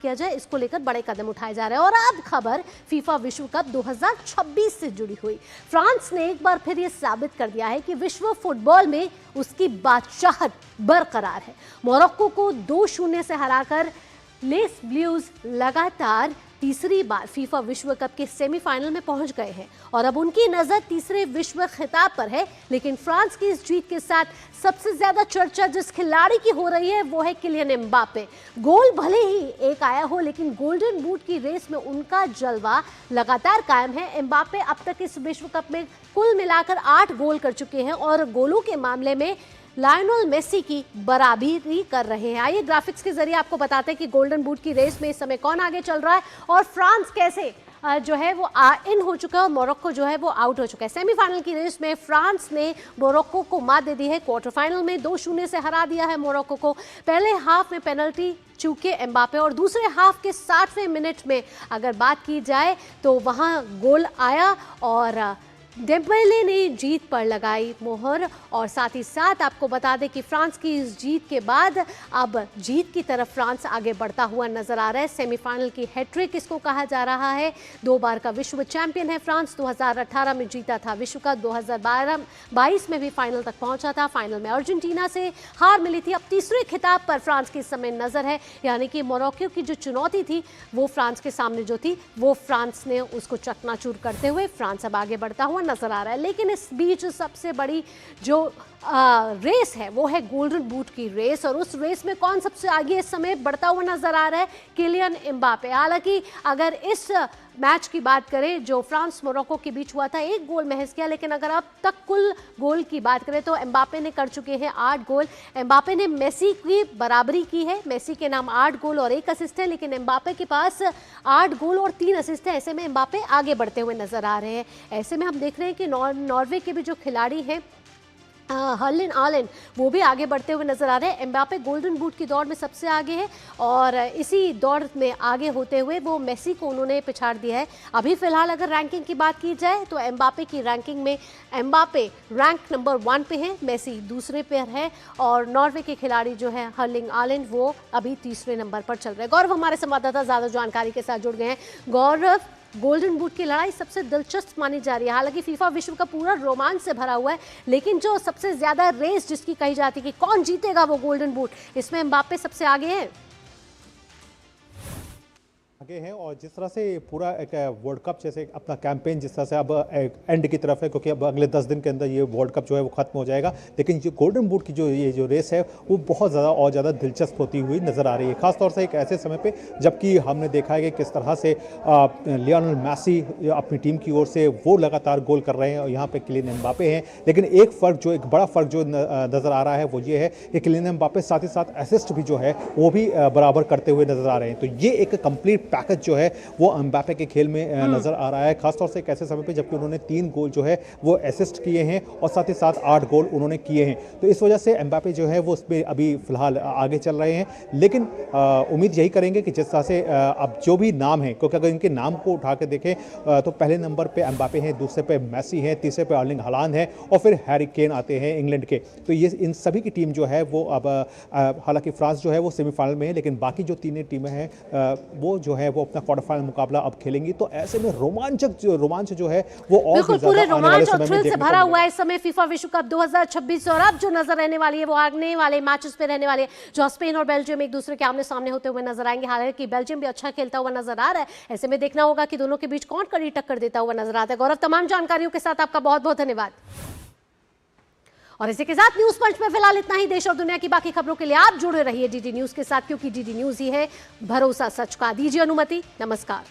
किया जाए, इसको लेकर बड़े कदम उठाए जा रहे हैं। और अब खबर फीफा विश्व कप 2026 से जुड़ी हुई। फ्रांस ने एक बार फिर यह साबित कर दिया है कि विश्व फुटबॉल में उसकी बादशाहत बरकरार है। मोरक्को को 2-0 से हराकर लेस ब्लूज लगातार तीसरी बार फीफा विश्व कप के सेमीफाइनल में पहुंच गए हैं और अब उनकी नजर तीसरे विश्व खिताब पर है। लेकिन फ्रांस की इस जीत के साथ सबसे ज्यादा चर्चा जिस खिलाड़ी की हो रही है वो है किलियन एम्बापे। गोल भले ही एक आया हो, लेकिन गोल्डन बूट की रेस में उनका जलवा लगातार कायम है। एम्बापे अब तक इस विश्व कप में कुल मिलाकर 8 गोल कर चुके हैं और गोलों के मामले में लायनल मेसी की बराबरी कर रहे हैं। आइए ग्राफिक्स के जरिए आपको बताते हैं कि गोल्डन बूट की रेस में इस समय कौन आगे चल रहा है और फ्रांस कैसे जो है वो इन हो चुका है और मोरक्को जो है वो आउट हो चुका है। सेमीफाइनल की रेस में फ्रांस ने मोरक्को को मात दे दी है। क्वार्टर फाइनल में 2-0 से हरा दिया है मोरक्को को। पहले हाफ में पेनल्टी चूके एम्बापे और दूसरे हाफ के 60वें मिनट में अगर बात की जाए तो वहां गोल आया और डेम्बेले ने जीत पर लगाई मोहर। और साथ ही साथ आपको बता दें कि फ्रांस की इस जीत के बाद अब जीत की तरफ फ्रांस आगे बढ़ता हुआ नजर आ रहा है। सेमीफाइनल की हैट्रिक इसको कहा जा रहा है। 2 बार का विश्व चैंपियन है फ्रांस। 2018 में जीता था विश्व कप, 2022 में भी फाइनल तक पहुंचा था। फाइनल में अर्जेंटीना से हार मिली थी। अब तीसरे खिताब पर फ्रांस की इस समय नजर है, यानी कि मोरक्को की जो चुनौती थी वो फ्रांस के सामने जो थी वो फ्रांस ने उसको चकनाचूर करते हुए फ्रांस अब आगे बढ़ता हुआ नजर आ रहा है। लेकिन इस बीच सबसे बड़ी जो रेस है वो है गोल्डन बूट की रेस और उस रेस में कौन सबसे आगे इस समय बढ़ता हुआ नजर आ रहा है? Kylian Mbappé. हालांकि अगर इस मैच की बात करें जो फ्रांस मोरक्को के बीच हुआ था, 1 गोल महज किया, लेकिन अगर अब तक कुल गोल की बात करें तो एम्बापे ने कर चुके हैं 8 गोल। एम्बापे ने मेसी की बराबरी की है। मेसी के नाम 8 गोल और 1 असिस्ट है, लेकिन एम्बापे के पास 8 गोल और 3 असिस्ट है। ऐसे में एम्बापे आगे बढ़ते हुए नजर आ रहे हैं। ऐसे में हम देख रहे हैं कि नॉर्वे के भी जो खिलाड़ी हैं हर्लिन आलन वो भी आगे बढ़ते हुए नजर आ रहे हैं। एम्बापे गोल्डन बूट की दौड़ में सबसे आगे है और इसी दौड़ में आगे होते हुए वो मेसी को उन्होंने पिछाड़ दिया है। अभी फिलहाल अगर रैंकिंग की बात की जाए तो एम्बापे की रैंकिंग में एम्बापे रैंक नंबर 1 पे है, मेसी दूसरे पे है और नॉर्वे के खिलाड़ी जो है हर्लिंग आलन वो अभी तीसरे नंबर पर चल रहे हैं। गौरव हमारे संवाददाता ज्यादा जानकारी के साथ जुड़ गए हैं। गौरव, गोल्डन बूट की लड़ाई सबसे दिलचस्प मानी जा रही है। हालांकि फीफा विश्व का पूरा रोमांच से भरा हुआ है, लेकिन जो सबसे ज्यादा रेस जिसकी कही जाती है कि कौन जीतेगा वो गोल्डन बूट, इसमें एम्बापे सबसे आगे हैं। आगे हैं और जिस तरह से पूरा एक वर्ल्ड कप जैसे अपना कैंपेन जिस तरह से अब एंड की तरफ है, क्योंकि अब अगले 10 दिन के अंदर ये वर्ल्ड कप जो है वो खत्म हो जाएगा, लेकिन जो गोल्डन बूट की जो रेस है वो बहुत ज़्यादा और ज़्यादा दिलचस्प होती हुई नज़र आ रही है। खासतौर से एक ऐसे समय पे जबकि हमने देखा है कि किस तरह से लियोनेल मेसी अपनी टीम की ओर से वो लगातार गोल कर रहे हैं और यहाँ पे किलियन एम्बापे हैं। लेकिन एक बड़ा फ़र्क जो नज़र आ रहा है वो ये है कि किलियन एम्बापे साथ ही साथ असिस्ट भी जो है वो भी बराबर करते हुए नज़र आ रहे हैं। तो ये एक कंप्लीट पैकेज जो है वो एम्बापे के खेल में नजर आ रहा है। खासतौर से एक ऐसे समय पे जबकि उन्होंने 3 गोल जो है वो असिस्ट किए हैं और साथ ही साथ 8 गोल उन्होंने किए हैं। तो इस वजह से एम्बापे जो है वो उसमें अभी फिलहाल आगे चल रहे हैं। लेकिन उम्मीद यही करेंगे कि जिस तरह से अब जो भी नाम है, क्योंकि अगर इनके नाम को उठा के देखें तो पहले नंबर पे एम्बापे हैं, दूसरे पे मेसी है, तीसरे पे अर्लिंग हालांड है और फिर हैरी केन आते हैं इंग्लैंड के। तो ये इन सभी की टीम जो है वो अब हालांकि फ्रांस जो है वो सेमीफाइनल में है, लेकिन बाकी जो 3 टीमें हैं वो जो है वो अपना क्वार्टर फाइनल मुकाबला अब खेलेंगी। तो ऐसे में रोमांच जो है वो और बिल्कुल पूरे रोमांच और थ्रिल से भरा हुआ है इस समय फीफा विश्व कप 2026 और अब जो नजर रहने वाली है वो आगने वाले मैचेस पे रहने वाले हैं, जो स्पेन और बेल्जियम एक दूसरे के आमने सामने होते हुए नजर आएंगे। हालांकि बेल्जियम भी अच्छा खेलता हुआ नजर आ रहा है। ऐसे में देखना होगा कि दोनों के बीच कौन कड़ी टक्कर देता हुआ नजर आता है। गौरव, तमाम जानकारियों के साथ आपका बहुत बहुत धन्यवाद। और इसी के साथ न्यूज पंच में फिलहाल इतना ही। देश और दुनिया की बाकी खबरों के लिए आप जुड़े रहिए डीडी न्यूज के साथ, क्योंकि डीडी न्यूज ही है भरोसा सच का। दीजिए अनुमति, नमस्कार।